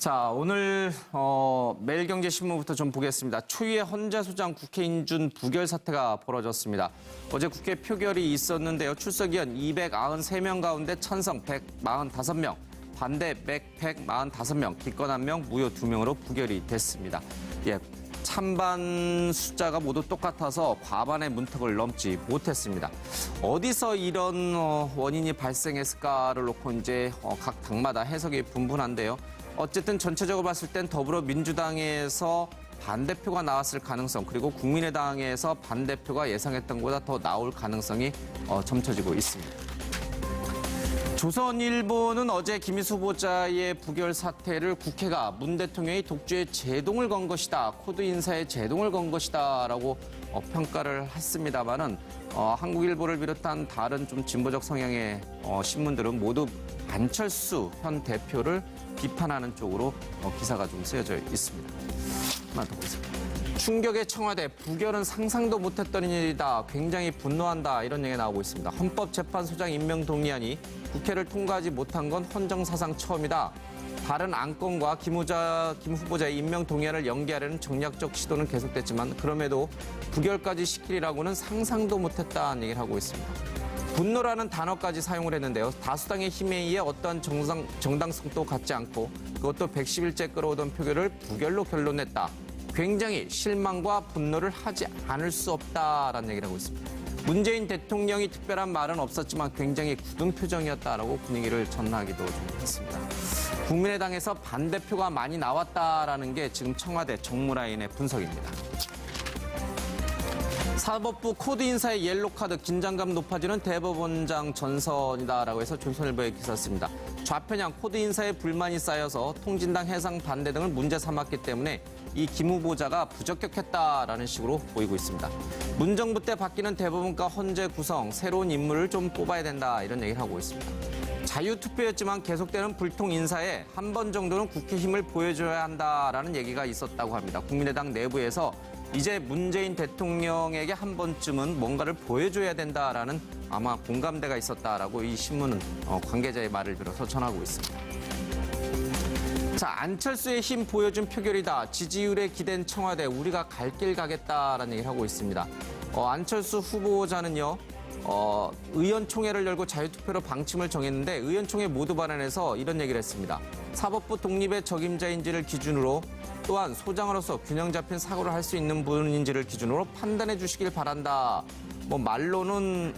자, 오늘 매일경제신문부터 좀 보겠습니다. 초유의 헌재소장 국회 인준 부결 사태가 벌어졌습니다. 어제 국회 표결이 있었는데요. 출석위원 293명 가운데 찬성 145명, 반대 145명, 기권 1명, 무효 2명으로 부결이 됐습니다. 찬반 숫자가 모두 똑같아서 과반의 문턱을 넘지 못했습니다. 어디서 이런 원인이 발생했을까를 놓고 이제 각 당마다 해석이 분분한데요. 어쨌든 전체적으로 봤을 땐 더불어민주당에서 반대표가 나왔을 가능성, 그리고 국민의당에서 반대표가 예상했던 것보다 더 나올 가능성이 점쳐지고 있습니다. 조선일보는 어제 김희수 후보자의 부결 사태를 국회가 문 대통령이 독주에 제동을 건 것이다, 코드 인사에 제동을 건 것이다라고 평가를 했습니다만은 한국일보를 비롯한 다른 좀 진보적 성향의 신문들은 모두 안철수 현 대표를 비판하는 쪽으로 기사가 좀 쓰여져 있습니다. 하나 더 보겠습니다. 충격의 청와대, 부결은 상상도 못했던 일이다, 굉장히 분노한다, 이런 얘기가 나오고 있습니다. 헌법재판소장 임명 동의안이 국회를 통과하지 못한 건 헌정사상 처음이다. 다른 안건과 김 후보자의 임명 동의안을 연기하려는 전략적 시도는 계속됐지만 그럼에도 부결까지 시키리라고는 상상도 못했다는 얘기를 하고 있습니다. 분노라는 단어까지 사용을 했는데요. 다수당의 힘에 의해 어떠한 정당성도 갖지 않고 그것도 110일째 끌어오던 표결을 부결로 결론냈다. 굉장히 실망과 분노를 하지 않을 수 없다라는 얘기를 하고 있습니다. 문재인 대통령이 특별한 말은 없었지만 굉장히 굳은 표정이었다라고 분위기를 전하기도 좀 했습니다. 국민의당에서 반대표가 많이 나왔다라는 게 지금 청와대 정무라인의 분석입니다. 사법부 코드 인사의 옐로카드, 긴장감 높아지는 대법원장 전선이다라고 해서 조선일보에 기사 씁니다. 좌편향 코드 인사에 불만이 쌓여서 통진당 해상 반대 등을 문제 삼았기 때문에 이 김 후보자가 부적격했다라는 식으로 보이고 있습니다. 문정부 때 바뀌는 대법원과 헌재 구성, 새로운 인물을 좀 뽑아야 된다, 이런 얘기를 하고 있습니다. 자유투표였지만 계속되는 불통 인사에 한 번 정도는 국회 힘을 보여줘야 한다라는 얘기가 있었다고 합니다. 국민의당 내부에서 이제 문재인 대통령에게 한 번쯤은 뭔가를 보여줘야 된다라는 아마 공감대가 있었다라고 이 신문은 관계자의 말을 빌어서 전하고 있습니다. 자, 안철수의 힘 보여준 표결이다. 지지율에 기댄 청와대, 우리가 갈 길 가겠다라는 얘기를 하고 있습니다. 안철수 후보자는요, 의원총회를 열고 자유투표로 방침을 정했는데 의원총회 모두 발언에서 이런 얘기를 했습니다. 사법부 독립의 적임자인지를 기준으로, 또한 소장으로서 균형 잡힌 사고를 할 수 있는 분인지를 기준으로 판단해 주시길 바란다. 말로는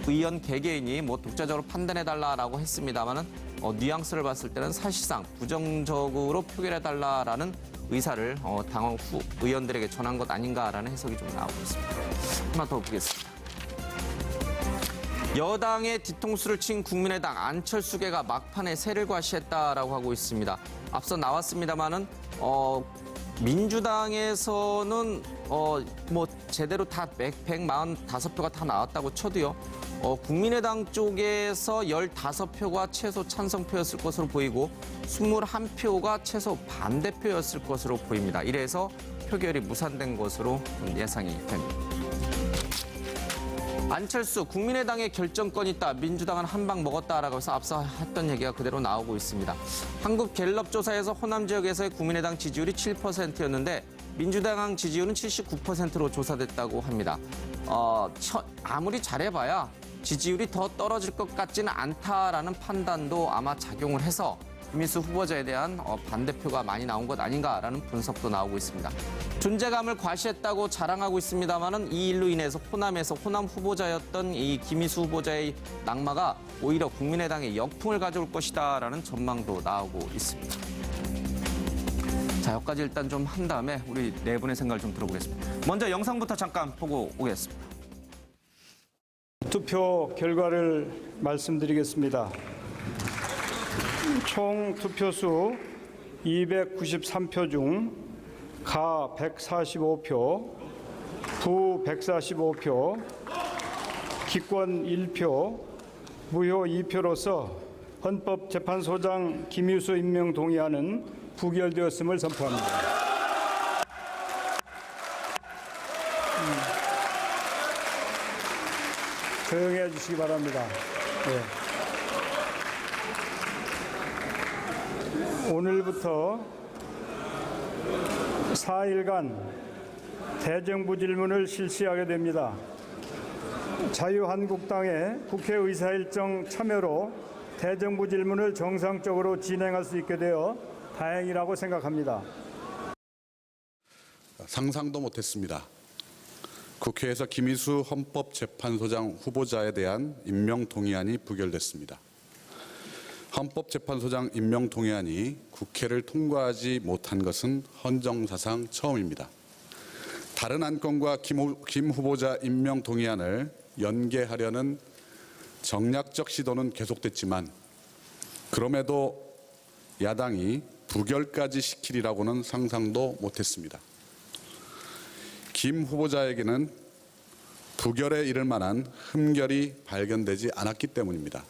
의원 개개인이 독자적으로 판단해달라라고 했습니다만은 뉘앙스를 봤을 때는 사실상 부정적으로 표결해달라라는 의사를 당원 의원들에게 전한 것 아닌가라는 해석이 좀 나오고 있습니다. 하나 더 보겠습니다. 여당의 뒤통수를 친 국민의당, 안철수계가 막판에 새를 과시했다라고 하고 있습니다. 앞서 나왔습니다만은 민주당에서는 제대로 다 145표가 다 나왔다고 쳐도요. 국민의당 쪽에서 15표가 최소 찬성표였을 것으로 보이고 21표가 최소 반대표였을 것으로 보입니다. 이래서 표결이 무산된 것으로 좀 예상이 됩니다. 안철수, 국민의당에 결정권이 있다, 민주당은 한 방 먹었다라고 해서 앞서 했던 얘기가 그대로 나오고 있습니다. 한국갤럽 조사에서 호남 지역에서의 국민의당 지지율이 7%였는데 민주당 지지율은 79%로 조사됐다고 합니다. 아무리 잘해봐야 지지율이 더 떨어질 것 같지는 않다라는 판단도 아마 작용을 해서 김희수 후보자에 대한 반대표가 많이 나온 것 아닌가라는 분석도 나오고 있습니다. 존재감을 과시했다고 자랑하고 있습니다만은 이 일로 인해서 호남에서 호남 후보자였던 이 김희수 후보자의 낙마가 오히려 국민의당에 역풍을 가져올 것이다라는 전망도 나오고 있습니다. 자, 여기까지 일단 좀 한 다음에 우리 네 분의 생각을 좀 들어보겠습니다. 먼저 영상부터 잠깐 보고 오겠습니다. 투표 결과를 말씀드리겠습니다. 총 투표수 293표 중 가 145표, 부 145표, 기권 1표, 무효 2표로서 헌법재판소장 김희수 임명 동의안은 부결되었음을 선포합니다. 조용히 해주시기 바랍니다. 네. 오늘부터 4일간 대정부 질문을 실시하게 됩니다. 자유한국당의 국회의사일정 참여로 대정부 질문을 정상적으로 진행할 수 있게 되어 다행이라고 생각합니다. 상상도 못했습니다. 국회에서 김희수 헌법재판소장 후보자에 대한 임명동의안이 부결됐습니다. 헌법재판소장 임명동의안이 국회를 통과하지 못한 것은 헌정사상 처음입니다. 다른 안건과 김 후보자 임명동의안을 연계하려는 정략적 시도는 계속됐지만 그럼에도 야당이 부결까지 시키리라고는 상상도 못했습니다. 김 후보자에게는 부결에 이를 만한 흠결이 발견되지 않았기 때문입니다.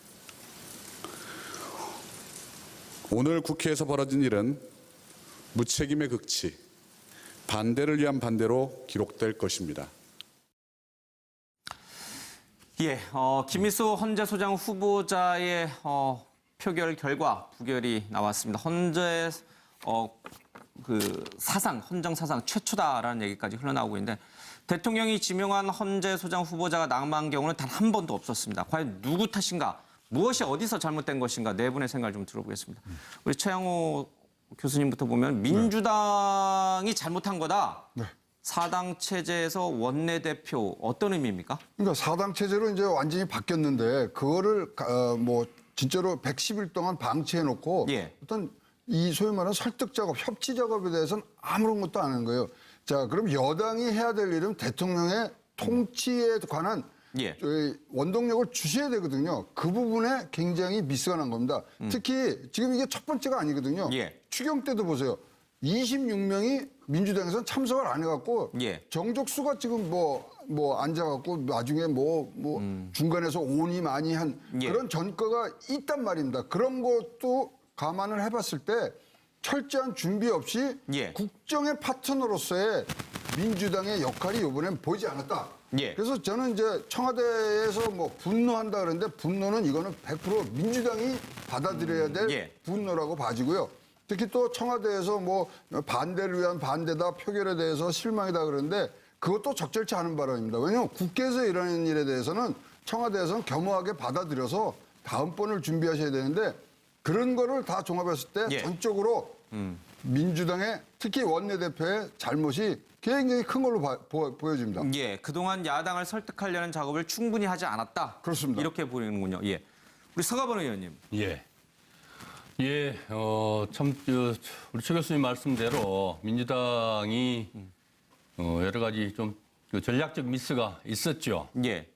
오늘 국회에서 벌어진 일은 무책임의 극치, 반대를 위한 반대로 기록될 것입니다. 예, 김희수 헌재소장 후보자의 표결 결과 부결이 나왔습니다. 헌재 헌정 사상 최초다라는 얘기까지 흘러나오고 있는데 대통령이 지명한 헌재소장 후보자가 낙마한 경우는 단 한 번도 없었습니다. 과연 누구 탓인가? 무엇이 어디서 잘못된 것인가? 네 분의 생각을 좀 들어보겠습니다. 우리 최양호 교수님부터 보면 민주당이 잘못한 거다. 네. 사당 체제에서 원내대표 어떤 의미입니까? 그러니까 사당 체제로 이제 완전히 바뀌었는데 그거를 뭐 진짜로 110일 동안 방치해놓고 예. 어떤 이 소위 말하는 설득 작업, 협치 작업에 대해서는 아무런 것도 안 하는 거예요. 자, 그럼 여당이 해야 될 일은 대통령의 통치에 관한 예. 원동력을 주셔야 되거든요. 그 부분에 굉장히 미스가 난 겁니다. 특히 지금 이게 첫 번째가 아니거든요. 예. 추경 때도 보세요. 26명이 민주당에서는 참석을 안 해갖고 예. 정족수가 지금 뭐 앉아갖고 나중에 중간에서 온이 많이 한 예. 그런 전과가 있단 말입니다. 그런 것도 감안을 해봤을 때 철저한 준비 없이 예. 국정의 파트너로서의 민주당의 역할이 이번엔 보이지 않았다. 예. 그래서 저는 이제 청와대에서 분노한다 그러는데 분노는 이거는 100% 민주당이 받아들여야 될 예. 분노라고 봐지고요. 특히 또 청와대에서 반대를 위한 반대다 표결에 대해서 실망이다 그러는데 그것도 적절치 않은 발언입니다. 왜냐하면 국회에서 일어나는 일에 대해서는 청와대에서는 겸허하게 받아들여서 다음번을 준비하셔야 되는데 그런 거를 다 종합했을 때 예. 전적으로 민주당의 특히 원내대표의 잘못이 굉장히 큰 걸로 보여집니다. 예, 그동안 야당을 설득하려는 작업을 충분히 하지 않았다. 그렇습니다. 이렇게 보이는군요. 예, 우리 서가번 의원님. 예. 예, 우리 최 교수님 말씀대로 민주당이 여러 가지 좀 전략적 미스가 있었죠. 예,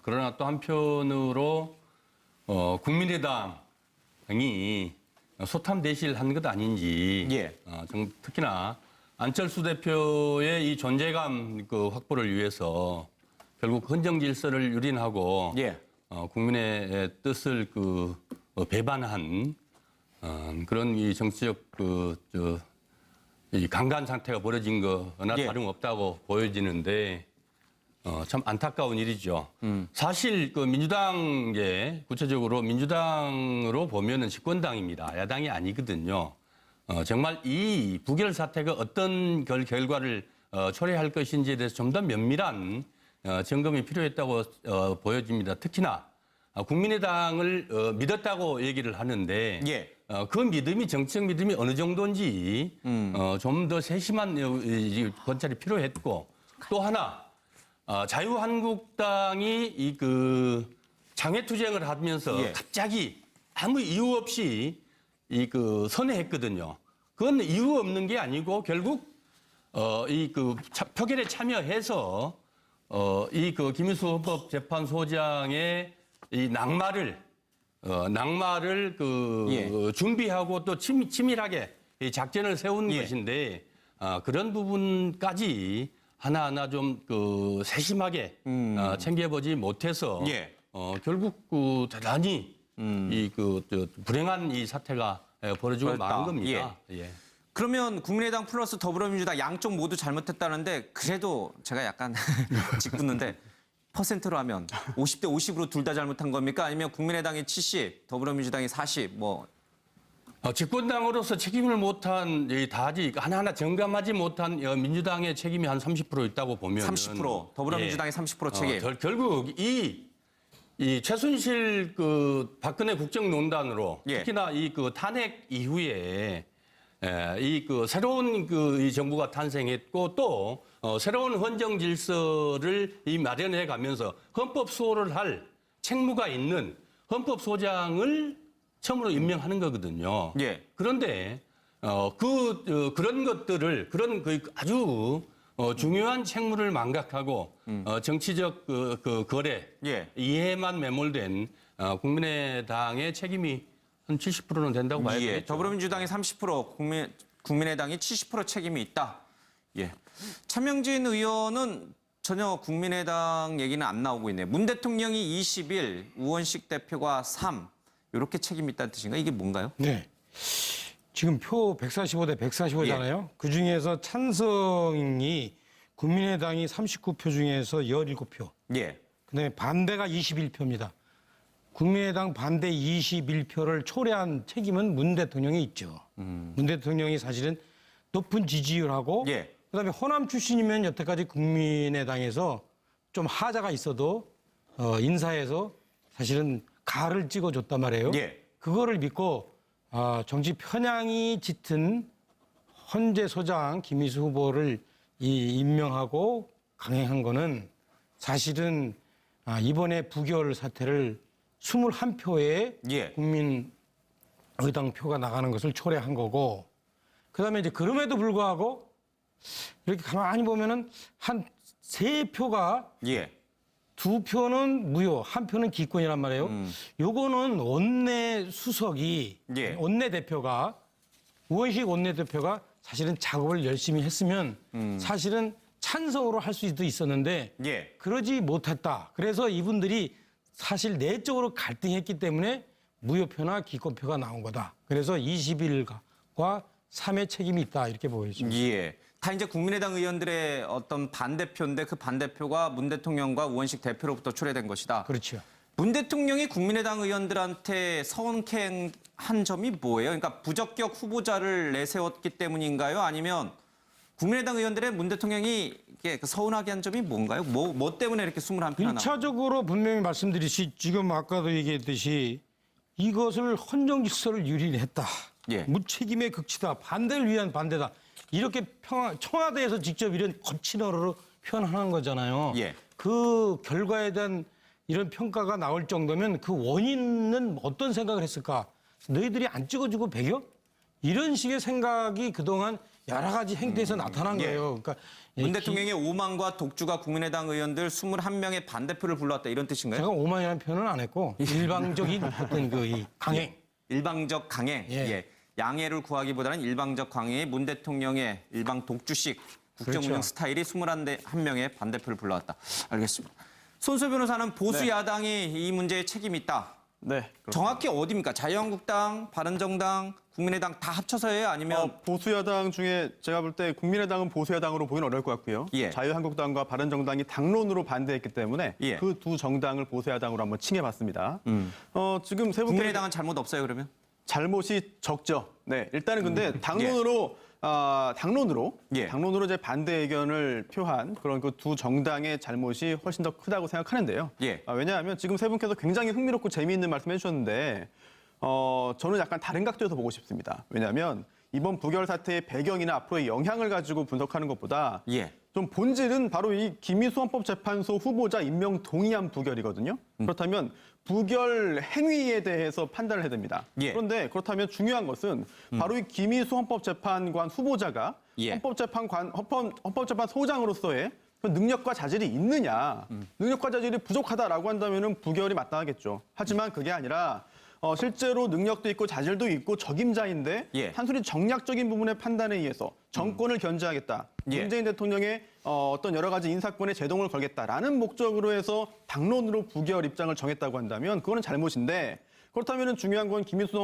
그러나 또 한편으로 국민의당이 소탐 대실한 것 아닌지. 예. 특히나 안철수 대표의 이 존재감 확보를 위해서 결국 헌정 질서를 유린하고 예. 국민의 뜻을 배반한 그런 이 정치적 이 강간 상태가 벌어진 거나 예. 다름없다고 보여지는데 참 안타까운 일이죠. 사실 민주당계 구체적으로 민주당으로 보면은 집권당입니다. 야당이 아니거든요. 정말 이 부결 사태가 어떤 결과를 초래할 것인지에 대해서 좀 더 면밀한 점검이 필요했다고 보여집니다. 특히나 국민의당을 믿었다고 얘기를 하는데 예. 그 믿음이 정치적 믿음이 어느 정도인지 좀 더 세심한 관찰이 필요했고 또 하나 자유한국당이 장외투쟁을 하면서 예. 갑자기 아무 이유 없이 선회했거든요. 그건 이유 없는 게 아니고 결국 표결에 참여해서 김희수 헌법재판소장의 이 낙마를 예. 준비하고 또 치밀하게 이 작전을 세운 예. 것인데 그런 부분까지 하나하나 좀 세심하게 챙겨보지 못해서 예. 결국 대단히 불행한 이 사태가 벌어지고 그렇다. 말은 겁니다. 예. 그러면 국민의당 플러스 더불어민주당 양쪽 모두 잘못했다는데 그래도 제가 약간 짓궂는데 퍼센트로 하면 50대 50으로 둘 다 잘못한 겁니까? 아니면 국민의당이 70, 더불어민주당이 40, 집권당으로서 책임을 못한 다지 하나하나 점검하지 못한 민주당의 책임이 한 30% 있다고 보면 30% 더불어민주당의 30% 책임. 결국 이 최순실 박근혜 국정농단으로 예. 특히나 이 탄핵 이후에 새로운 이 정부가 탄생했고 또 새로운 헌정 질서를 마련해 가면서 헌법 수호를 할 책무가 있는 헌법소장을 처음으로 임명하는 거거든요. 예. 그런데 그런 것들을 아주 중요한 책무를 망각하고 정치적 거래 예. 이해만 매몰된 국민의당의 책임이 한 70%는 된다고 봐야 예. 되겠죠. 더불어민주당이 30%, 국민의당이 70% 책임이 있다. 예. 차명진 의원은 전혀 국민의당 얘기는 안 나오고 있네요. 문 대통령이 21, 우원식 대표가 3 이렇게 책임이 있다는 뜻인가? 이게 뭔가요? 네. 지금 표 145대 145잖아요. 예. 그중에서 찬성이 국민의당이 39표 중에서 17표. 예. 그다음에 반대가 21표입니다. 국민의당 반대 21표를 초래한 책임은 문 대통령이 있죠. 문 대통령이 사실은 높은 지지율하고 예. 그다음에 호남 출신이면 여태까지 국민의당에서 좀 하자가 있어도 인사에서 사실은 가를 찍어줬단 말이에요. 예. 그거를 믿고 정치 편향이 짙은 헌재 소장 김희수 후보를 임명하고 강행한 거는 사실은 이번에 부결 사태를 21표의 예. 국민의당 표가 나가는 것을 초래한 거고 그다음에 이제 그럼에도 불구하고 이렇게 가만히 보면은 한 3표가 예. 2표는 무효, 1표는 기권이란 말이에요. 요거는 원내 수석이, 예. 원내 대표가, 우원식 원내 대표가 사실은 작업을 열심히 했으면 사실은 찬성으로 할 수도 있었는데 예. 그러지 못했다. 그래서 이분들이 사실 내적으로 갈등했기 때문에 무효표나 기권표가 나온 거다. 그래서 21과 3의 책임이 있다. 이렇게 보여집니다. 예. 다 이제 국민의당 의원들의 어떤 반대표인데 그 반대표가 문 대통령과 우원식 대표로부터 초래된 것이다. 그렇죠. 문 대통령이 국민의당 의원들한테 서운케한 점이 뭐예요? 그러니까 부적격 후보자를 내세웠기 때문인가요? 아니면 국민의당 의원들의 문 대통령이 이렇게 서운하게 한 점이 뭔가요? 뭐 때문에 이렇게 21표 하나? 1차적으로 분명히 말씀드리시 지금 아까도 얘기했듯이 이것을 헌정 질서를 유린했다. 예. 무책임의 극치다. 반대를 위한 반대다. 이렇게 청와대에서 직접 이런 거친 언어로 표현하는 거잖아요. 예. 그 결과에 대한 이런 평가가 나올 정도면 그 원인은 어떤 생각을 했을까? 너희들이 안 찍어주고 배겨? 이런 식의 생각이 그동안 여러 가지 행태에서 나타난 예. 거예요. 그러니까 문 대통령의 오만과 독주가 국민의당 의원들 21명의 반대표를 불러왔다 이런 뜻인가요? 제가 오만이라는 표현은 안 했고 일방적인 어떤 이 강행. 일방적 강행. 예. 예. 양해를 구하기보다는 일방적 강행에 문 대통령의 일방 독주식 국정운영 그렇죠. 스타일이 21명의 반대표를 불러왔다. 알겠습니다. 손수 변호사는 보수 야당이 이 문제에 책임이 있다. 네. 그렇습니다. 정확히 어디입니까? 자유한국당, 바른정당, 국민의당 다 합쳐서예요? 아니면 보수야당 중에 제가 볼 때 국민의당은 보수야당으로 보기는 어려울 것 같고요. 예. 자유한국당과 바른정당이 당론으로 반대했기 때문에 예. 그 두 정당을 보수야당으로 한번 칭해봤습니다. 지금 세 분께 국민의당은 잘못 없어요 그러면? 잘못이 적죠. 네, 일단은 근데 당론으로 예. 당론으로 이제 반대 의견을 표한 그런 그 두 정당의 잘못이 훨씬 더 크다고 생각하는데요. 예. 왜냐하면 지금 세 분께서 굉장히 흥미롭고 재미있는 말씀 해주셨는데 저는 약간 다른 각도에서 보고 싶습니다. 왜냐하면 이번 부결 사태의 배경이나 앞으로의 영향을 가지고 분석하는 것보다 예. 좀 본질은 바로 이 김희수 헌법재판소 후보자 임명 동의안 부결이거든요. 그렇다면 부결 행위에 대해서 판단을 해야 됩니다. 예. 그런데 그렇다면 중요한 것은 바로 이 김희수 헌법재판관 후보자가 예. 헌법재판소장으로서의 그 능력과 자질이 있느냐, 능력과 자질이 부족하다라고 한다면 부결이 마땅하겠죠. 하지만 그게 아니라 실제로 능력도 있고 자질도 있고 적임자인데 예. 단순히 정략적인 부분의 판단에 의해서 정권을 견제하겠다. 예. 문재인 대통령의 어떤 여러 가지 인사권에 제동을 걸겠다라는 목적으로 해서 당론으로 부결 입장을 정했다고 한다면 그거는 잘못인데 그렇다면 중요한 건 김희수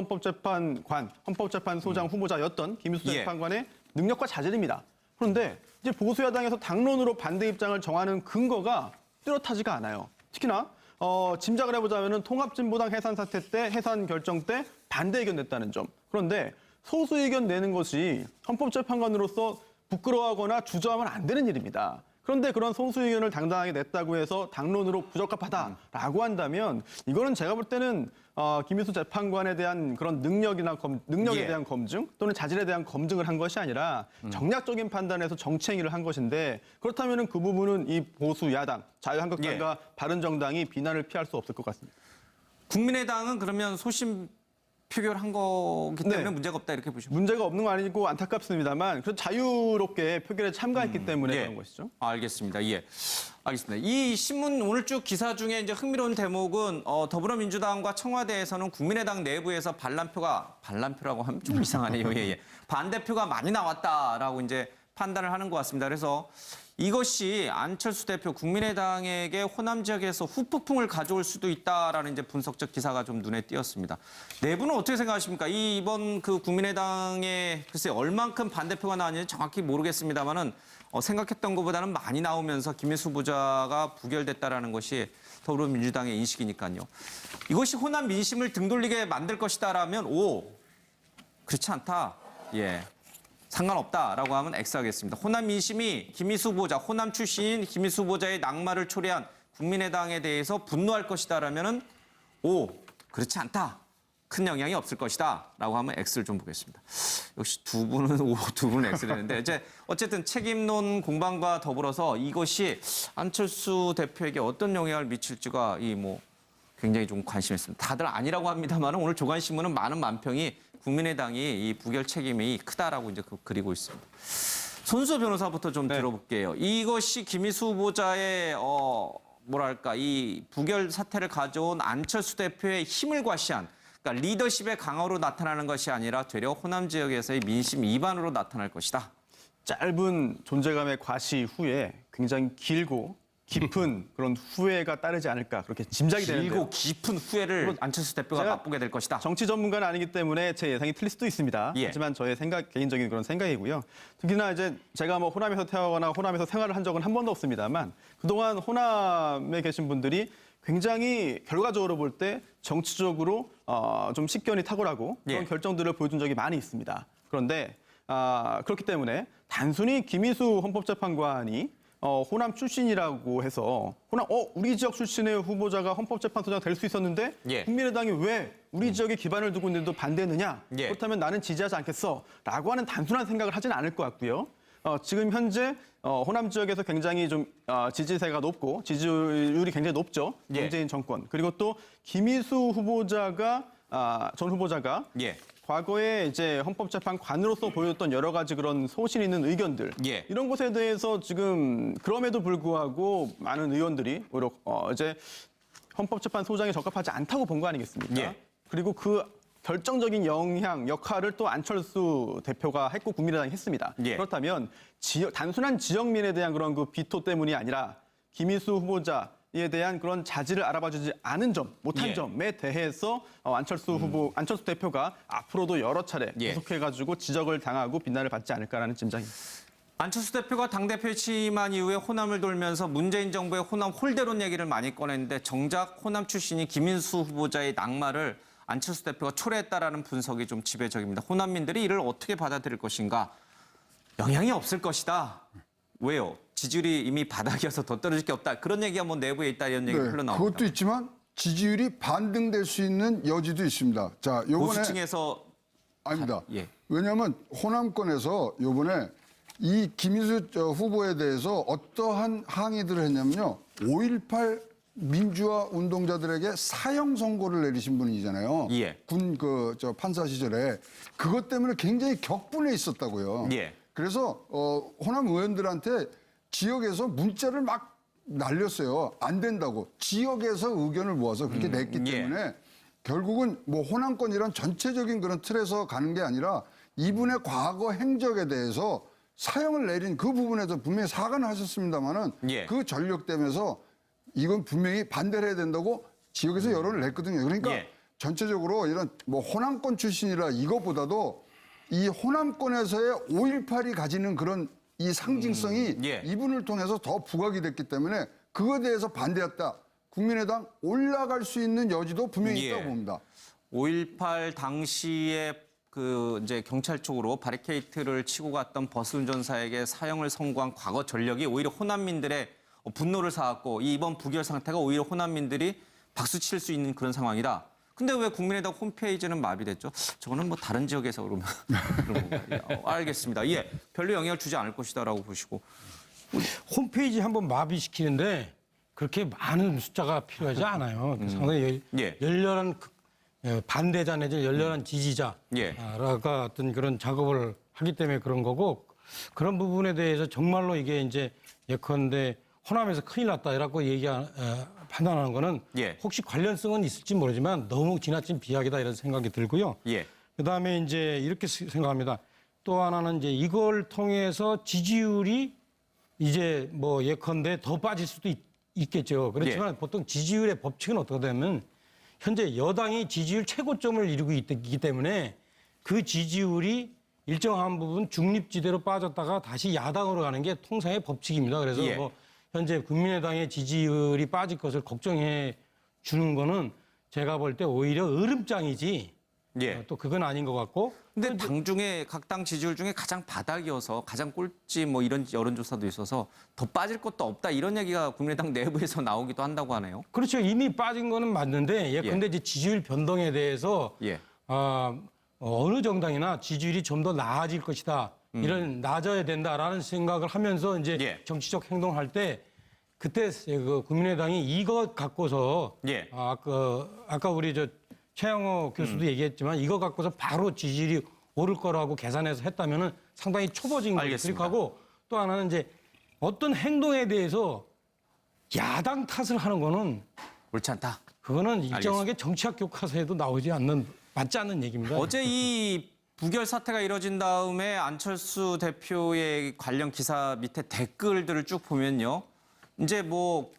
헌법재판소장 후보자였던 김희수 예. 재판관의 능력과 자질입니다. 그런데 이제 보수야당에서 당론으로 반대 입장을 정하는 근거가 뚜렷하지가 않아요. 특히나 짐작을 해보자면은 통합진보당 해산 사태 때 해산 결정 때 반대 의견 냈다는 점. 그런데 소수 의견 내는 것이 헌법재판관으로서 부끄러워하거나 주저하면 안 되는 일입니다. 그런데 그런 소수 의견을 당당하게 냈다고 해서 당론으로 부적합하다라고 한다면 이거는 제가 볼 때는 김희수 재판관에 대한 그런 능력에 예. 대한 검증 또는 자질에 대한 검증을 한 것이 아니라 정략적인 판단에서 정치행위를 한 것인데 그렇다면은 그 부분은 이 보수 야당 자유한국당과 바른정당이 비난을 피할 수 없을 것 같습니다. 국민의당은 그러면 소신 표결한 거기 때문에 네. 문제가 없다 이렇게 보시면 문제가 없는 거 아니고 안타깝습니다만 그래도 자유롭게 표결에 참가했기 때문에 예. 그런 것이죠. 알겠습니다. 예. 알겠습니다. 이 신문 오늘 쭉 기사 중에 이제 흥미로운 대목은 더불어민주당과 청와대에서는 국민의당 내부에서 반란표라고 하면 좀 이상하네요. 예, 예. 반대표가 많이 나왔다라고 이제 판단을 하는 것 같습니다. 그래서 이것이 안철수 대표 국민의당에게 호남 지역에서 후폭풍을 가져올 수도 있다라는 이제 분석적 기사가 좀 눈에 띄었습니다. 내부는 어떻게 생각하십니까? 이번 그 국민의당에 글쎄 얼만큼 반대표가 나왔는지 정확히 모르겠습니다만은 생각했던 것보다는 많이 나오면서 김혜수 후보자가 부결됐다라는 것이 더불어민주당의 인식이니까요. 이것이 호남 민심을 등돌리게 만들 것이다라면 그렇지 않다. 예. 상관없다라고 하면 X하겠습니다. 호남 민심이 김희수 후보자, 호남 출신인 김희수 후보자의 낙마를 초래한 국민의당에 대해서 분노할 것이다라면은 그렇지 않다. 큰 영향이 없을 것이다라고 하면 X를 좀 보겠습니다. 역시 두 분은 두 분은 X를 했는데 이제 어쨌든 책임론 공방과 더불어서 이것이 안철수 대표에게 어떤 영향을 미칠지가 굉장히 좀 관심있습니다. 다들 아니라고 합니다만 오늘 조간신문은 많은 만평이 국민의당이 이 부결 책임이 크다라고 이제 그리고 있습니다. 손수호 변호사부터 좀 들어볼게요. 이것이 김희수 후보자의 이 부결 사태를 가져온 안철수 대표의 힘을 과시한 그러니까 리더십의 강화로 나타나는 것이 아니라 되려 호남 지역에서의 민심 이반으로 나타날 것이다. 짧은 존재감의 과시 후에 굉장히 길고 깊은 그런 후회가 따르지 않을까 그렇게 짐작이 되는데요. 길고 깊은 후회를 안철수 대표가 제가 맛보게 될 것이다. 정치 전문가는 아니기 때문에 제 예상이 틀릴 수도 있습니다. 예. 하지만 저의 개인적인 그런 생각이고요. 특히나 이제 제가 호남에서 태어나거나 호남에서 생활을 한 적은 한 번도 없습니다만 그동안 호남에 계신 분들이 굉장히 결과적으로 볼 때 정치적으로 좀 식견이 탁월하고 그런 예. 결정들을 보여준 적이 많이 있습니다. 그런데 그렇기 때문에 단순히 김희수 헌법재판관이 호남 출신이라고 해서 우리 지역 출신의 후보자가 헌법재판소장 될 수 있었는데 예. 국민의당이 왜 우리 지역에 기반을 두고 있는데도 반대했느냐? 예. 그렇다면 나는 지지하지 않겠어.라고 하는 단순한 생각을 하지는 않을 것 같고요. 지금 현재 호남 지역에서 굉장히 좀 지지세가 높고 지지율이 굉장히 높죠. 예. 문재인 정권. 그리고 또 김희수 후보자가 전 후보자가 예. 과거에 이제 헌법재판관으로서 보였던 여러 가지 그런 소신 있는 의견들 예. 이런 것에 대해서 지금 그럼에도 불구하고 많은 의원들이 오히려 이제 헌법재판소장에 적합하지 않다고 본 거 아니겠습니까? 예. 그리고 그 결정적인 역할을 또 안철수 대표가 했고 국민의당이 했습니다. 예. 그렇다면 단순한 지역민에 대한 그런 그 비토 때문이 아니라 김희수 후보자에 대한 그런 자질을 알아봐주지 않은 점, 못한 예. 점에 대해서 안철수 대표가 앞으로도 여러 차례 예. 계속해가지고 지적을 당하고 비난을 받지 않을까라는 짐작입니다. 안철수 대표가 당대표에 취임한 이후에 호남을 돌면서 문재인 정부의 호남 홀대론 얘기를 많이 꺼냈는데 정작 호남 출신인 김인수 후보자의 낙마를 안철수 대표가 초래했다라는 분석이 좀 지배적입니다. 호남민들이 이를 어떻게 받아들일 것인가? 영향이 없을 것이다. 왜요? 지지율이 이미 바닥이어서 더 떨어질 게 없다. 그런 얘기가 내부에 있다 이런 얘기가 흘러나옵니다. 그것도 있지만 지지율이 반등될 수 있는 여지도 있습니다. 자, 요번에 보수층에서 아닙니다. 예. 왜냐하면 호남권에서 요번에 이 김희수 후보에 대해서 어떠한 항의들을 했냐면요. 5.18 민주화 운동자들에게 사형 선고를 내리신 분이잖아요. 예. 군 판사 시절에 그것 때문에 굉장히 격분해 있었다고요. 예. 그래서 호남 의원들한테 지역에서 문자를 막 날렸어요. 안 된다고. 지역에서 의견을 모아서 그렇게 냈기 예. 때문에 결국은 호남권이란 전체적인 그런 틀에서 가는 게 아니라 이분의 과거 행적에 대해서 사형을 내린 그 부분에서 분명히 사과는 하셨습니다마는 예. 그 전력되면서 이건 분명히 반대를 해야 된다고 지역에서 여론을 냈거든요. 그러니까 예. 전체적으로 이런 호남권 출신이라 이것보다도 이 호남권에서의 5.18이 가지는 그런 이 상징성이 예. 이분을 통해서 더 부각이 됐기 때문에 그거에 대해서 반대했다. 국민의당 올라갈 수 있는 여지도 분명히 예. 있다고 봅니다. 5.18 당시에 그 이제 경찰 쪽으로 바리케이트를 치고 갔던 버스 운전사에게 사형을 선고한 과거 전력이 오히려 호남민들의 분노를 사왔고 이번 부결 상태가 오히려 호남민들이 박수 칠 수 있는 그런 상황이다. 근데 왜 국민의당 홈페이지는 마비됐죠? 저거는 뭐 다른 지역에서 그러면 그런 건가요? 알겠습니다. 예, 별로 영향을 주지 않을 것이다라고 보시고. 홈페이지 한번 마비시키는데 그렇게 많은 숫자가 필요하지 않아요. 상당히 예. 열렬한 반대자 내지 열렬한 지지자가 예. 어떤 그런 작업을 하기 때문에 그런 거고 그런 부분에 대해서 정말로 이게 이제 예컨대 호남에서 큰일 났다 이라고 판단하는 거는 예. 혹시 관련성은 있을지 모르지만 너무 지나친 비약이다 이런 생각이 들고요. 예. 그다음에 이제 이렇게 생각합니다. 또 하나는 이제 이걸 통해서 지지율이 이제 뭐 예컨대 더 빠질 수도 있겠죠. 그렇지만 보통 지지율의 법칙은 어떻게 되면 현재 여당이 지지율 최고점을 이루고 있기 때문에 그 지지율이 일정한 부분 중립지대로 빠졌다가 다시 야당으로 가는 게 통상의 법칙입니다. 그래서 예. 뭐 현재 국민의당의 지지율이 빠질 것을 걱정해 주는 거는 제가 볼 때 오히려 으름장이지 예. 또 그건 아닌 것 같고 근데 당 중에 각 당 지지율 중에 가장 바닥이어서 가장 꼴찌 뭐 이런 여론조사도 있어서 더 빠질 것도 없다 이런 얘기가 국민의당 내부에서 나오기도 한다고 하네요. 그렇죠. 이미 빠진 거는 맞는데 예컨대 이제 지지율 변동에 대해서 예. 어느 정당이나 지지율이 좀 더 나아질 것이다. 이런 낮아야 된다라는 생각을 하면서 이제 예. 정치적 행동을 할 때 그때 그 국민의당이 이것 갖고서 예. 아까 우리 최영호 교수도 얘기했지만 이거 갖고서 바로 지지율이 오를 거라고 계산해서 했다면은 상당히 초보적인 거죠. 알겠습니다. 그리고 또 하나는 이제 어떤 행동에 대해서 야당 탓을 하는 거는 옳지 않다. 그거는 일정하게 정치학 교과서에도 나오지 않는 맞지 않는 얘기입니다. 어제 이 부결 사태가 이뤄진 다음에 안철수 대표의 관련 기사 밑에 댓글들을 쭉 보면요. 이제 뭐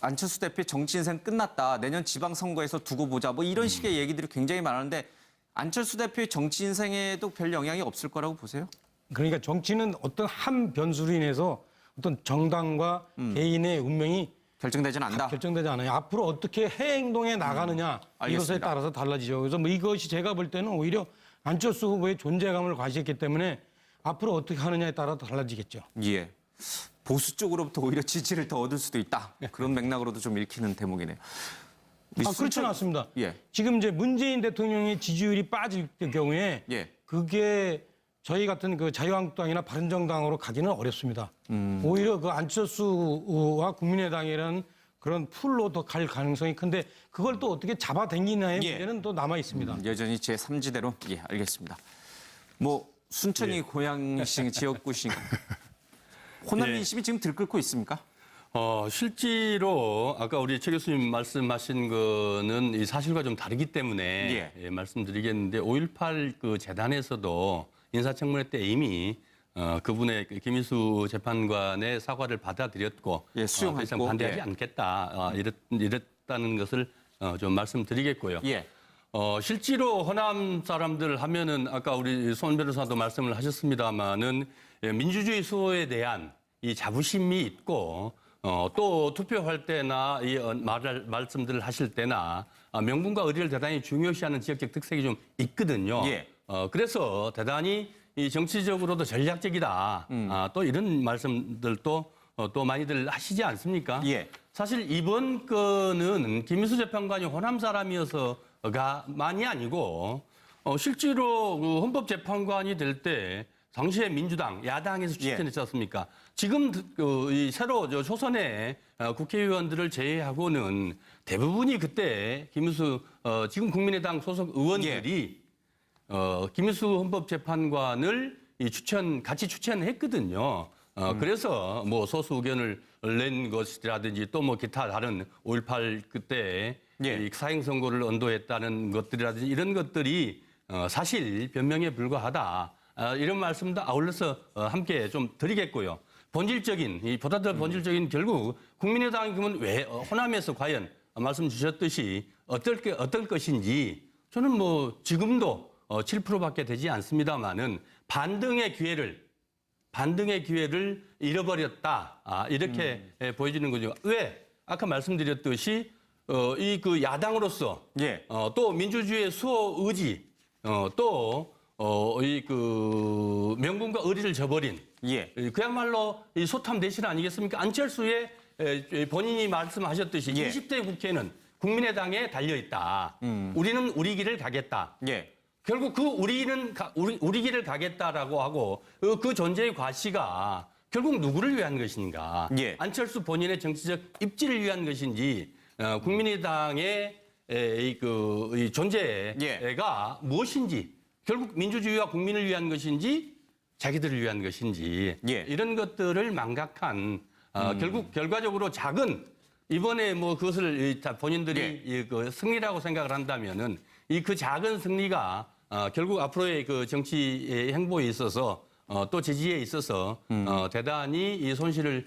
안철수 대표의 정치 인생 끝났다. 내년 지방선거에서 두고 보자. 뭐 이런 식의 얘기들이 굉장히 많은데 안철수 대표의 정치 인생에도 별 영향이 없을 거라고 보세요? 그러니까 정치는 어떤 한 변수로 인해서 어떤 정당과 개인의 운명이 결정되진 않는다. 결정되지 않아요. 앞으로 어떻게 행동해 나가느냐 이것에 알겠습니다. 따라서 달라지죠. 그래서 뭐 이것이 제가 볼 때는 오히려 안철수 후보의 존재감을 과시했기 때문에 앞으로 어떻게 하느냐에 따라 달라지겠죠. 예. 보수 쪽으로부터 오히려 지지를 더 얻을 수도 있다. 그런 맥락으로도 좀 읽히는 대목이네요. 그렇지는 않습니다. 예. 지금 이제 문재인 대통령의 지지율이 빠질 경우에 예. 그게 저희 같은 그 자유한국당이나 바른정당으로 가기는 어렵습니다. 오히려 그 안철수와 국민의당이라는 그런 풀로 더 갈 가능성이 큰데 그걸 또 어떻게 잡아당기냐의 예. 문제는 또 남아 있습니다. 여전히 제 3지대로 예, 알겠습니다. 뭐 순천이 고향이신 지역구신 호남 민심이 지금 들끓고 있습니까? 실제로 아까 우리 최 교수님 말씀하신 거는 이 사실과 좀 다르기 때문에 예, 말씀드리겠는데 5.18 그 재단에서도 인사청문회 때 이미 그분의 김인수 재판관의 사과를 받아들였고 예, 수용했고. 더 이상 반대하지 예. 않겠다 이랬다는 것을 좀 말씀드리겠고요. 예. 실제로 호남 사람들 하면은 아까 우리 손 변호사도 말씀을 하셨습니다마는 민주주의 수호에 대한 이 자부심이 있고 또 투표할 때나 이 말씀들을 하실 때나 명분과 의리를 대단히 중요시하는 지역적 특색이 좀 있거든요. 예. 그래서 대단히 이 정치적으로도 전략적이다. 또 이런 말씀들도 또 많이들 하시지 않습니까? 예. 사실 이번 건은 김인수 재판관이 호남 사람이어서가 많이 아니고 실제로 그 헌법재판관이 될 때 당시에 민주당 야당에서 추천했지 않습니까? 지금 이 새로 초선의 국회의원들을 제외하고는 대부분이 그때 김인수 지금 국민의당 소속 의원들이 김인수 헌법재판관을 같이 추천했거든요. 그래서 뭐 소수 의견을 낸 것이라든지 또 뭐 기타 다른 5.18 그때 이 사형 선고를 언도했다는 것들이라든지 이런 것들이 사실 변명에 불과하다. 이런 말씀도 아울러서 함께 좀 드리겠고요. 보다 더 본질적인 결국 국민의당이 그러면 왜 호남에서 과연 말씀 주셨듯이 어떨 것인지 저는 뭐 지금도 7%밖에 되지 않습니다만은 반등의 기회를 잃어버렸다. 이렇게 보여지는 거죠. 왜? 아까 말씀드렸듯이 이 그 야당으로서 예. 또 민주주의의 수호 의지 또 이 그 명분과 의리를 저버린 예. 그야말로 이 소탐 대실 아니겠습니까? 안철수의 본인이 말씀하셨듯이 예. 20대 국회는 국민의당에 달려 있다. 우리는 우리 길을 가겠다. 예. 결국 그 우리 길을 가겠다라고 하고 그 존재의 과시가 결국 누구를 위한 것인가? 예. 안철수 본인의 정치적 입지를 위한 것인지 국민의당의 이 존재가 무엇인지 결국 민주주의와 국민을 위한 것인지 자기들을 위한 것인지 예. 이런 것들을 망각한 결국 결과적으로 작은 이번에 뭐 그것을 본인들이 그 승리라고 생각을 한다면은 그 작은 승리가 결국 앞으로의 그 정치 행보에 있어서 또 지지에 있어서 대단히 이 손실을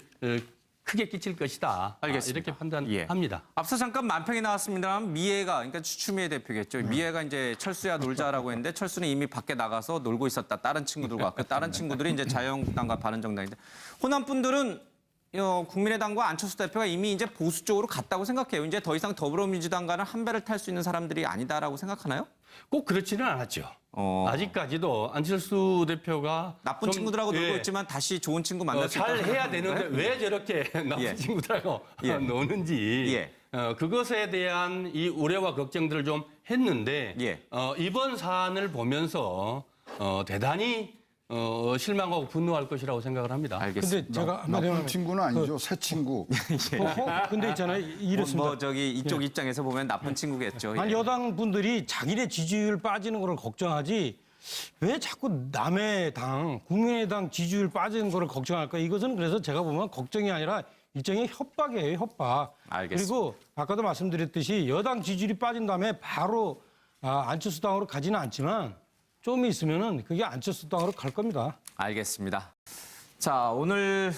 크게 끼칠 것이다. 알겠습니다. 이렇게 판단합니다. 앞서 잠깐 만평이 나왔습니다만 미애가 그러니까 추미애 대표겠죠. 미애가 이제 철수야 놀자라고 했는데 철수는 이미 밖에 나가서 놀고 있었다. 다른 친구들과 그 다른 친구들이 이제 자유한국당과 바른정당인데 호남 분들은 국민의당과 안철수 대표가 이미 이제 보수 쪽으로 갔다고 생각해요. 이제 더 이상 더불어민주당과는 한 배를 탈 수 있는 사람들이 아니다라고 생각하나요? 꼭 그렇지는 않았죠. 아직까지도 안철수 대표가 나쁜 좀, 친구들하고 놀고 있지만 다시 좋은 친구 만날 수 있다. 잘 해야 되는데 왜 저렇게 나쁜 예. 친구들하고 예. 노는지 예. 그것에 대한 이 우려와 걱정들을 좀 했는데 예. 이번 사안을 보면서 대단히 실망하고 분노할 것이라고 생각을 합니다. 알겠습니다. 근데 제가 한마디 나쁜 하면 친구는 아니죠. 새 친구. 근데 있잖아요. 이렇습니다. 뭐 저기 이쪽 입장에서 보면 나쁜 친구겠죠. 아니 예. 여당 분들이 자기네 지지율 빠지는 거를 걱정하지 왜 자꾸 남의 당 국민의당 지지율 빠지는 거를 걱정할까? 이것은 그래서 제가 보면 걱정이 아니라 일종의 협박이에요, 협박. 알겠습니다. 그리고 아까도 말씀드렸듯이 여당 지지율이 빠진 다음에 바로 안철수 당으로 가지는 않지만 좀 있으면은 그게 안철수 당으로 갈 겁니다. 알겠습니다. 자, 오늘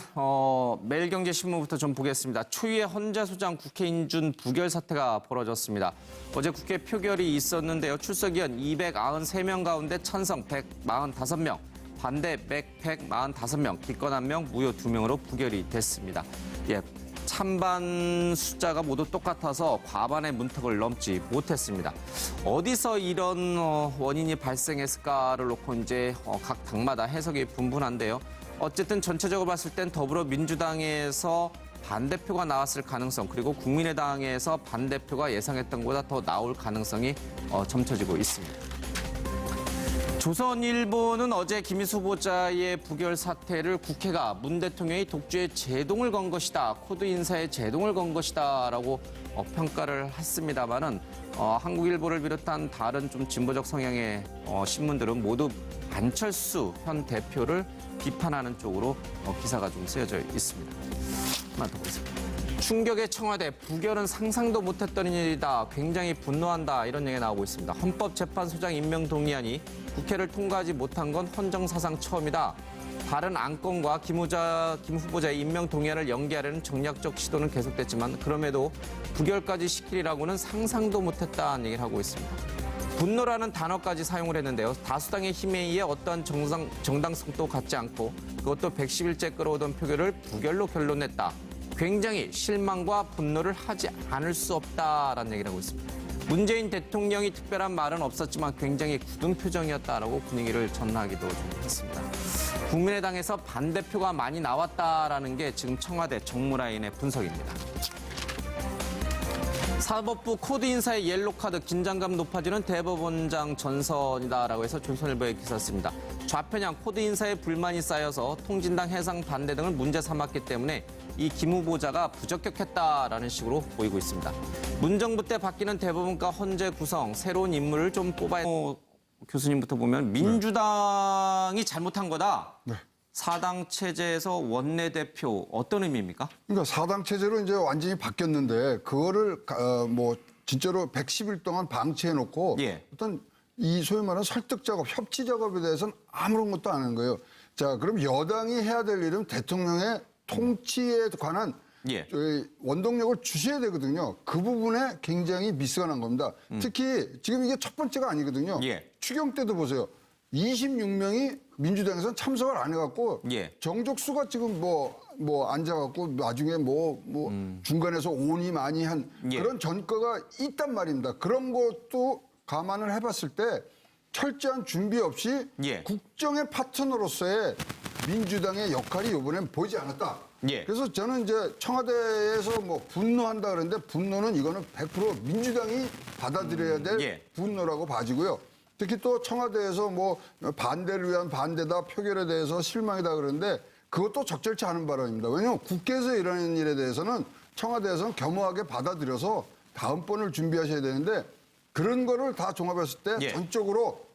매일경제신문부터 좀 보겠습니다. 초유의 헌재소장 국회 인준 부결 사태가 벌어졌습니다. 어제 국회 표결이 있었는데요. 출석위원 293명 가운데 찬성 145명, 반대 145명, 기권 1명, 무효 2명으로 부결이 됐습니다. 예, 찬반 숫자가 모두 똑같아서 과반의 문턱을 넘지 못했습니다. 어디서 이런 원인이 발생했을까를 놓고 이제 각 당마다 해석이 분분한데요. 어쨌든 전체적으로 봤을 땐 더불어민주당에서 반대표가 나왔을 가능성 그리고 국민의당에서 반대표가 예상했던 것보다 더 나올 가능성이 점쳐지고 있습니다. 조선일보는 어제 김희수 후보자의 부결 사태를 국회가 문 대통령이 독주에 제동을 건 것이다, 코드 인사에 제동을 건 것이다라고 평가를 했습니다만은 한국일보를 비롯한 다른 좀 진보적 성향의 신문들은 모두 안철수 현 대표를 비판하는 쪽으로 기사가 좀 쓰여져 있습니다. 하나 더 보겠습니다. 충격의 청와대, 부결은 상상도 못했던 일이다. 굉장히 분노한다. 이런 얘기가 나오고 있습니다. 헌법재판소장 임명 동의안이 국회를 통과하지 못한 건 헌정사상 처음이다. 다른 안건과 김 후보자의 임명 동의안을 연기하려는 정략적 시도는 계속됐지만 그럼에도 부결까지 시키리라고는 상상도 못했다는 얘기를 하고 있습니다. 분노라는 단어까지 사용을 했는데요. 다수당의 힘에 의해 어떠한 정당성도 갖지 않고 그것도 110일째 끌어오던 표결을 부결로 결론냈다. 굉장히 실망과 분노를 하지 않을 수 없다라는 얘기를 하고 있습니다. 문재인 대통령이 특별한 말은 없었지만 굉장히 굳은 표정이었다라고 분위기를 전하기도 좀 했습니다. 국민의당에서 반대표가 많이 나왔다라는 게 지금 청와대 정무라인의 분석입니다. 사법부 코드 인사의 옐로 카드 긴장감 높아지는 대법원장 전선이다라고 해서 조선일보에 기사 씁니다. 좌편향 코드 인사에 불만이 쌓여서 통진당 해상 반대 등을 문제 삼았기 때문에 이 김 후보자가 부적격했다라는 식으로 보이고 있습니다. 문정부 때 바뀌는 대법원과 헌재 구성, 새로운 인물을 좀 뽑아야 교수님부터 보면 민주당이 잘못한 거다. 네. 사당 체제에서 원내대표 어떤 의미입니까? 그러니까 사당 체제로 이제 완전히 바뀌었는데 그거를 뭐 진짜로 110일 동안 방치해놓고 예. 어떤 이 소위 말하는 설득 작업, 협치 작업에 대해서는 아무런 것도 안 한 거예요. 자, 그럼 여당이 해야 될 일은 대통령의 통치에 관한 예. 원동력을 주셔야 되거든요. 그 부분에 굉장히 미스가 난 겁니다. 특히 지금 이게 첫 번째가 아니거든요. 예. 추경 때도 보세요. 26명이 민주당에서는 참석을 안 해갖고 예. 정족수가 지금 뭐 뭐 앉아갖고 나중에 중간에서 온이 많이 한 예. 그런 전과가 있단 말입니다. 그런 것도 감안을 해봤을 때 철저한 준비 없이 예. 국정의 파트너로서의 민주당의 역할이 이번엔 보이지 않았다. 예. 그래서 저는 이제 청와대에서 뭐 분노한다 그러는데 분노는 이거는 100% 민주당이 받아들여야 될 예. 분노라고 봐지고요. 특히 또 청와대에서 뭐 반대를 위한 반대다 표결에 대해서 실망이다 그러는데 그것도 적절치 않은 발언입니다. 왜냐하면 국회에서 이러는 일에 대해서는 청와대에서는 겸허하게 받아들여서 다음번을 준비하셔야 되는데 그런 거를 다 종합했을 때 예. 전적으로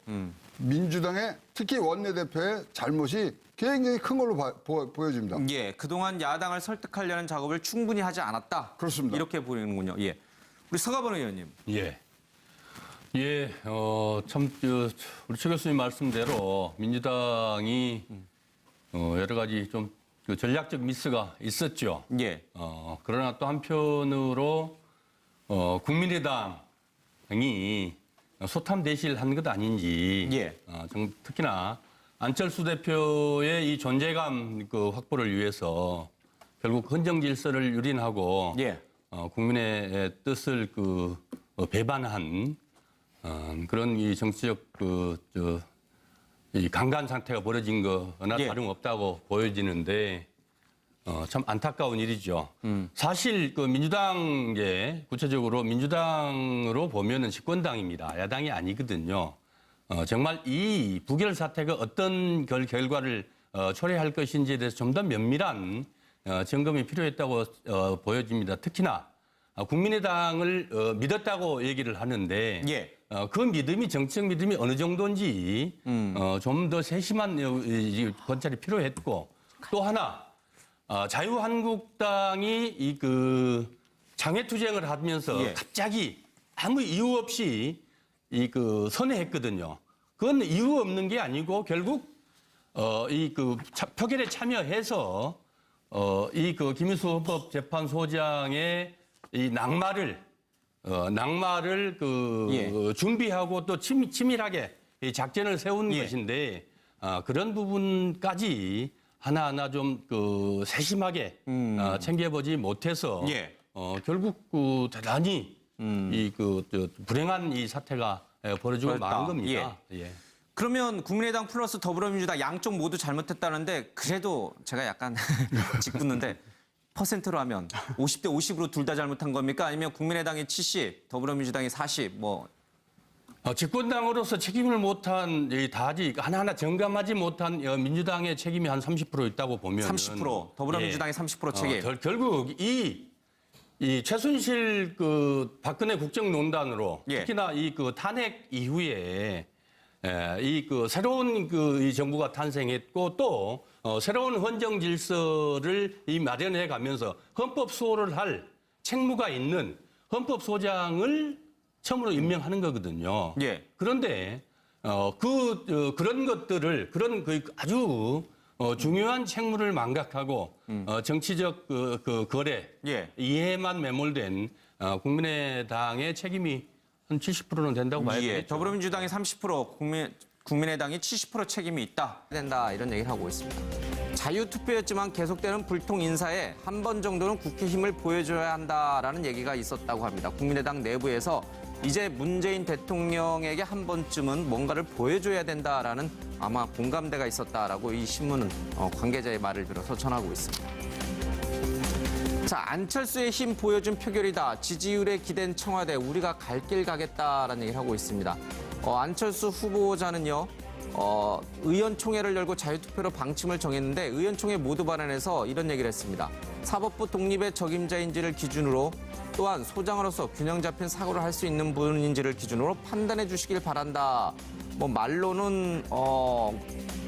민주당의 특히 원내대표의 잘못이 굉장히 큰 걸로 보여집니다. 예, 그동안 야당을 설득하려는 작업을 충분히 하지 않았다. 그렇습니다. 이렇게 보이는군요. 예. 우리 서가번 의원님. 예. 예, 참, 우리 최 교수님 말씀대로 민주당이 여러 가지 좀 그 전략적 미스가 있었죠. 예. 그러나 또 한편으로 국민의당이 소탐 대실 한 것 아닌지. 예. 특히나 안철수 대표의 이 존재감 그 확보를 위해서 결국 헌정 질서를 유린하고 예. 국민의 뜻을 배반한 그런 이 정치적 이 강간 상태가 벌어진 거나 예. 다름없다고 보여지는데 참 안타까운 일이죠. 사실 그 민주당계 구체적으로 민주당으로 보면은 집권당입니다. 야당이 아니거든요. 정말 이 부결 사태가 어떤 결과를 초래할 것인지에 대해서 좀 더 면밀한 점검이 필요했다고 보여집니다. 특히나 국민의당을 믿었다고 얘기를 하는데 예. 그 믿음이 정치적 믿음이 어느 정도인지 좀 더 세심한 관찰이 필요했고 또 하나 자유한국당이 이 장외투쟁을 하면서 예. 갑자기 아무 이유 없이 선회했거든요. 그건 이유 없는 게 아니고 결국 표결에 참여해서 김인수 헌법재판소장의 이 낙마를 예. 준비하고 또 치밀하게 이 작전을 세운 예. 것인데 그런 부분까지 하나하나 좀 세심하게 챙겨보지 못해서 예. 결국 대단히 불행한 이 사태가 벌어지고 그렇다. 마는 겁니다. 예. 그러면 국민의당 플러스 더불어민주당 양쪽 모두 잘못했다는데 그래도 제가 약간 짓궂는데 퍼센트로 하면 50대 50으로 둘 다 잘못한 겁니까? 아니면 국민의당이 70, 더불어민주당이 40, 집권당으로서 책임을 못한 다지 하나하나 점검하지 못한 민주당의 책임이 한 30% 있다고 보면 30%, 더불어민주당이 30% 책임. 결국 이 최순실 박근혜 국정농단으로 예. 특히나 탄핵 이후에 새로운 이 정부가 탄생했고 또 새로운 헌정 질서를 마련해 가면서 헌법 수호를 할 책무가 있는 헌법소장을 처음으로 임명하는 거거든요. 예. 그런데 그런 것들을 아주 중요한 책무를 망각하고 정치적 거래 예. 이해만 매몰된 국민의당의 책임이 한 70%는 된다고 봐야 예. 되겠죠. 더불어민주당이 30%, 국민의당이 70% 책임이 있다. 된다 이런 얘기를 하고 있습니다. 자유투표였지만 계속되는 불통 인사에 한 번 정도는 국회 힘을 보여줘야 한다라는 얘기가 있었다고 합니다. 국민의당 내부에서 이제 문재인 대통령에게 한 번쯤은 뭔가를 보여줘야 된다라는 아마 공감대가 있었다라고 이 신문은 관계자의 말을 빌어서 전하고 있습니다. 자, 안철수의 힘 보여준 표결이다. 지지율에 기댄 청와대 우리가 갈 길 가겠다라는 얘기를 하고 있습니다. 안철수 후보자는요. 의원총회를 열고 자유투표로 방침을 정했는데 의원총회 모두 발언에서 이런 얘기를 했습니다. 사법부 독립의 적임자인지를 기준으로 또한 소장으로서 균형 잡힌 사고를 할 수 있는 분인지를 기준으로 판단해 주시길 바란다. 말로는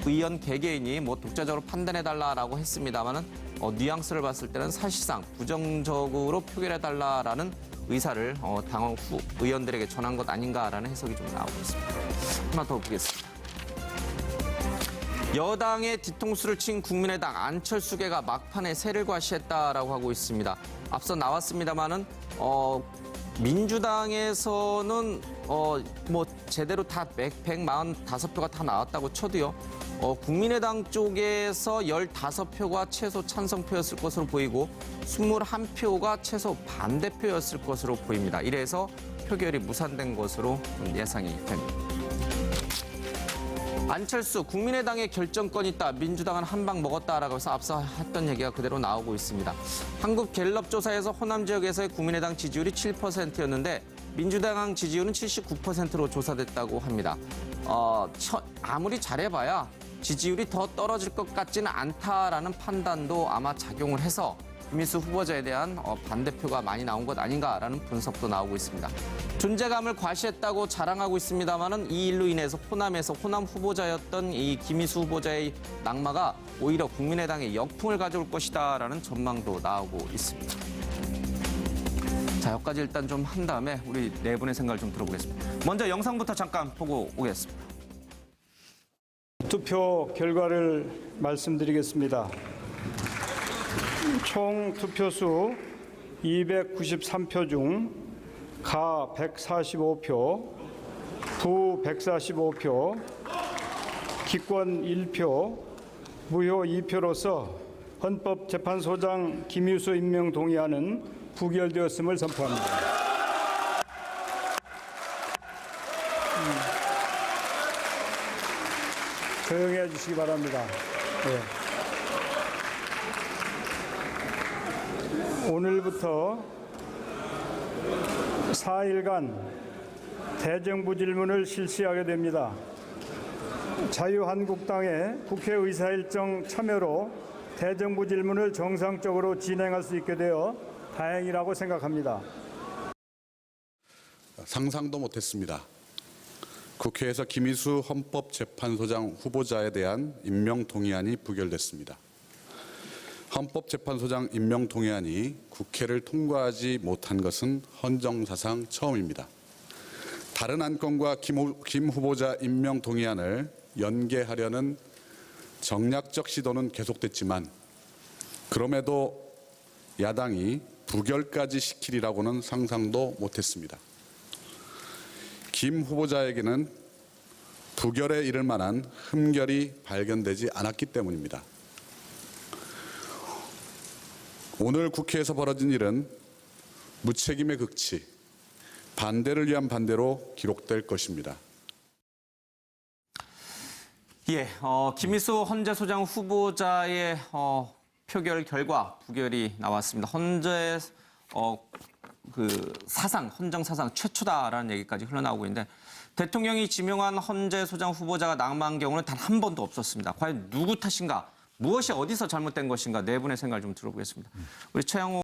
의원 개개인이 독자적으로 판단해 달라라고 했습니다만은 뉘앙스를 봤을 때는 사실상 부정적으로 표결해 달라라는 의사를 당원 의원들에게 전한 것 아닌가라는 해석이 좀 나오고 있습니다. 하나 더 보겠습니다. 여당의 뒤통수를 친 국민의당 안철수계가 막판에 새를 과시했다라고 하고 있습니다. 앞서 나왔습니다마는 민주당에서는 제대로 다 145표가 다 나왔다고 쳐도요. 국민의당 쪽에서 15표가 최소 찬성표였을 것으로 보이고 21표가 최소 반대표였을 것으로 보입니다. 이래서 표결이 무산된 것으로 예상이 됩니다. 안철수, 국민의당에 결정권이 있다. 민주당은 한 방 먹었다라고 해서 앞서 했던 얘기가 그대로 나오고 있습니다. 한국갤럽 조사에서 호남 지역에서의 국민의당 지지율이 7%였는데 민주당 지지율은 79%로 조사됐다고 합니다. 아무리 잘해봐야 지지율이 더 떨어질 것 같지는 않다라는 판단도 아마 작용을 해서 김민수 후보자에 대한 반대표가 많이 나온 것 아닌가라는 분석도 나오고 있습니다. 존재감을 과시했다고 자랑하고 있습니다만은 이 일로 인해서 호남에서 호남 후보자였던 이 김민수 후보자의 낙마가 오히려 국민의당에 역풍을 가져올 것이다라는 전망도 나오고 있습니다. 자, 여기까지 일단 좀 한 다음에 우리 네 분의 생각을 좀 들어보겠습니다. 먼저 영상부터 잠깐 보고 오겠습니다. 투표 결과를 말씀드리겠습니다. 총 투표수 293표 중 가 145표, 부 145표, 기권 1표, 무효 2표로서 헌법재판소장 김유수 임명 동의안은 부결되었음을 선포합니다. 조용히 해주시기 바랍니다. 네. 오늘부터 4일간 대정부 질문을 실시하게 됩니다. 자유한국당의 국회의사 일정 참여로 대정부 질문을 정상적으로 진행할 수 있게 되어 다행이라고 생각합니다. 상상도 못했습니다. 국회에서 김희수 헌법재판소장 후보자에 대한 임명 동의안이 부결됐습니다. 헌법재판소장 임명 동의안이 국회를 통과하지 못한 것은 헌정사상 처음입니다. 다른 안건과 김 후보자 임명 동의안을 연계하려는 정략적 시도는 계속됐지만 그럼에도 야당이 부결까지 시키리라고는 상상도 못했습니다. 김 후보자에게는 부결에 이를 만한 흠결이 발견되지 않았기 때문입니다. 오늘 국회에서 벌어진 일은 무책임의 극치, 반대를 위한 반대로 기록될 것입니다. 예, 김민수 헌재소장 후보자의 표결 결과 부결이 나왔습니다. 헌재 헌정 사상 최초다라는 얘기까지 흘러나오고 있는데 대통령이 지명한 헌재소장 후보자가 낙마한 경우는 단 한 번도 없었습니다. 과연 누구 탓인가? 무엇이 어디서 잘못된 것인가? 네 분의 생각을 좀 들어보겠습니다. 우리 최양호